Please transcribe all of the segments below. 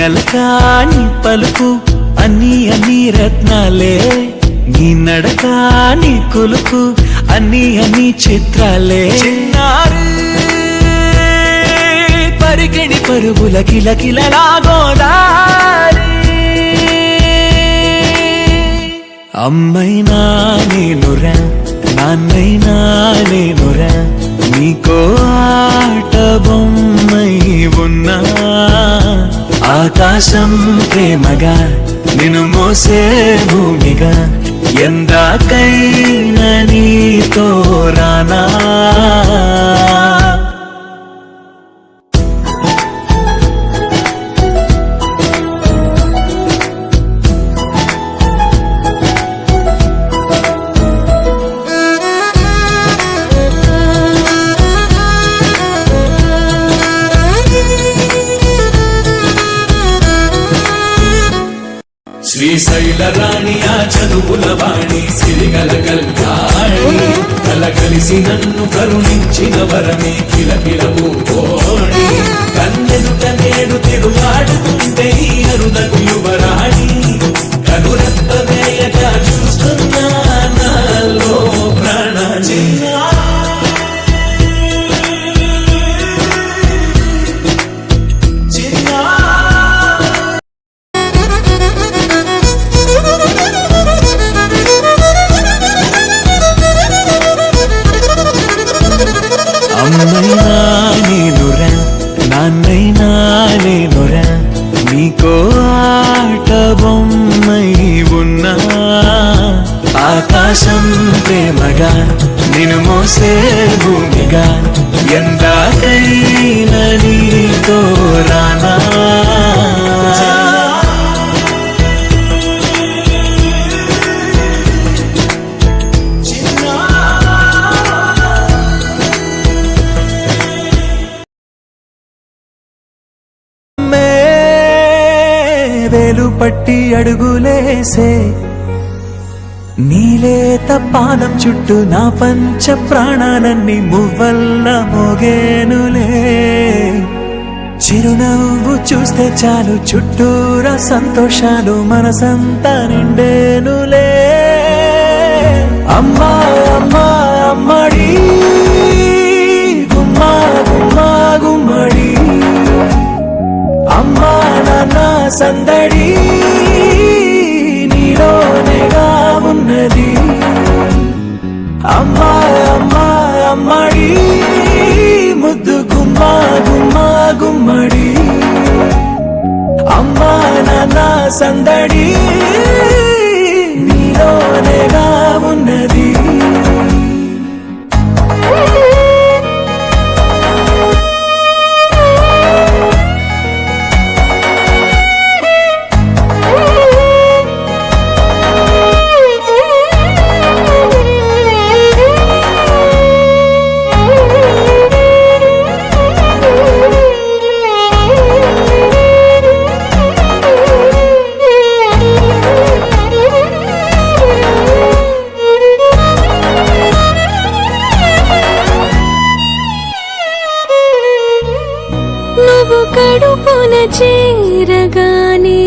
నలక నీ పలుకు అన్ని అన్ని రత్నాలే, నీ నడక నీ కొలుకు అన్ని అన్ని చిత్రాలే. చిన్నారు పరికిణి పరుగుల కిలకిలలా గోదారి, అమ్మైనా నేనురా నాన్నైనా నేనురా, నీకో ఆట బొమ్మై ఉన్నా. ఆకాశం ప్రేమగా నిన్ను మోసే భూమిగా, ఎందాకైనా నీతో రానా. శ్రీశైల రాణి ఆ చదువుల వాణి, సిరిగల కల్యాణి, కలగలిసి నన్ను కరుణించిన వరమే కిలకిల పూకోణి. కన్నెదుట నేడు తిరుగాడుతుంటే ఈ అరుదకు యువరాణి, కనురెప్ప వేయక చూస్తున్నా నాలో ప్రాణ. అమ్మైనా నేనురా నాన్నైనా నేనురా, నీకో ఆట బొమ్మై ఉన్నా. ఆకాశం ప్రేమగా నిన్ను మోసే భూమిగా, ఎందాకైనా నీతో రానా. వేలు పట్టి అడుగులేసే నీలేత పాదం చుట్టూ నా పంచ ప్రాణాలన్నీ మువ్వల్ల మోగేనులే. చిరునవ్వు చూస్తే చాలు చుట్టూరా సంతోషాలు మనసంతా నిండేనులే. అమ్మా అమ్మా అమ్మడి గుమ్మా గుమ్మా గుమ్మడి, అమ్మా నాన్న సందడి నీలోనేగా ఉన్నది. అమ్మా అమ్మా అమ్మడి ముద్దు గుమ్మా గుమ్మా గుమ్మడి, అమ్మా నాన్న సందడి నీలోనేగా ఉన్నది. కడుపున చేరగానే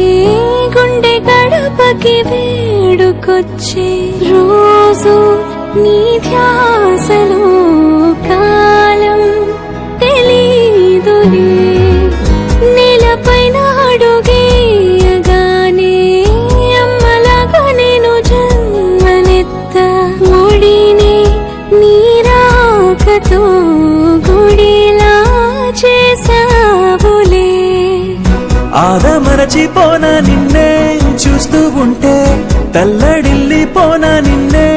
గుండె గడపకి వేడుకొచ్చే రోజు, నీ ధ్యాసలో కాలం తెలీదులే. నేలపైన అడుగేయగానే అమ్మలాగా నేను జన్మనెత్త, ముడిని నీరాకతో గుడిలా చేసావులే. ఆదమరచిపోనా నిన్నే చూస్తూ ఉంటే, తల్లడిల్లిపోనా నిన్నే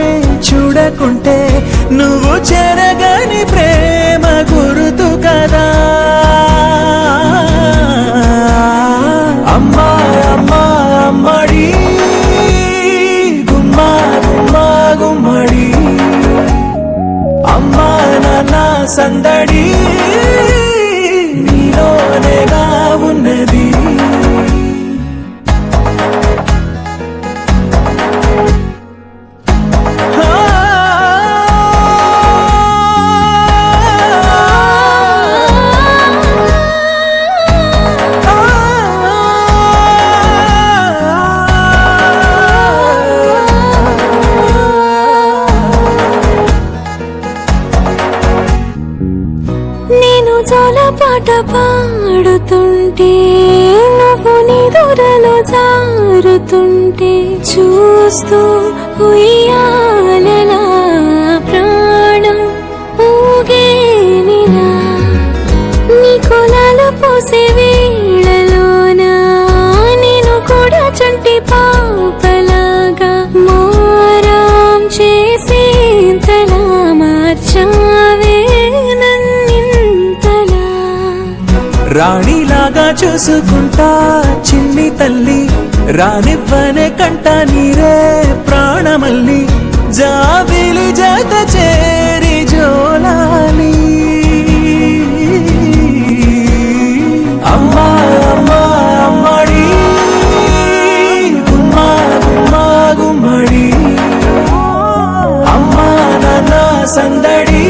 చూడకుంటే. నువ్వు చెరగని ప్రేమ గురుతు కదా. అమ్మా అమ్మా అమ్మడి గుమ్మా గుమ్మా గుమ్మడి, అమ్మా నాన్న సందడి నీలోనేగా ఉన్నది. పాట పాడుతుంటే నువ్వు నిదురలో జారుతుంటే చూస్తూ ఉయ్యాలలా ప్రాణం ఊగేనిలా నీ కొలాలు పోసే వేళలోనా నేను కూడా చంటి పాపలాగా మారాం చేసేంతలా మార్చావే నన్నింతలా రాణిలాగా చూసుకుంటా చిన్ని తల్లి రానివ్వనే కంట నీరే ప్రాణమల్లి జాబిలి జత చేరి జోలాలి అమ్మా అమ్మా అమ్మడి గుమ్మా గుమ్మా గుమ్మడి అమ్మా నాన్న సందడి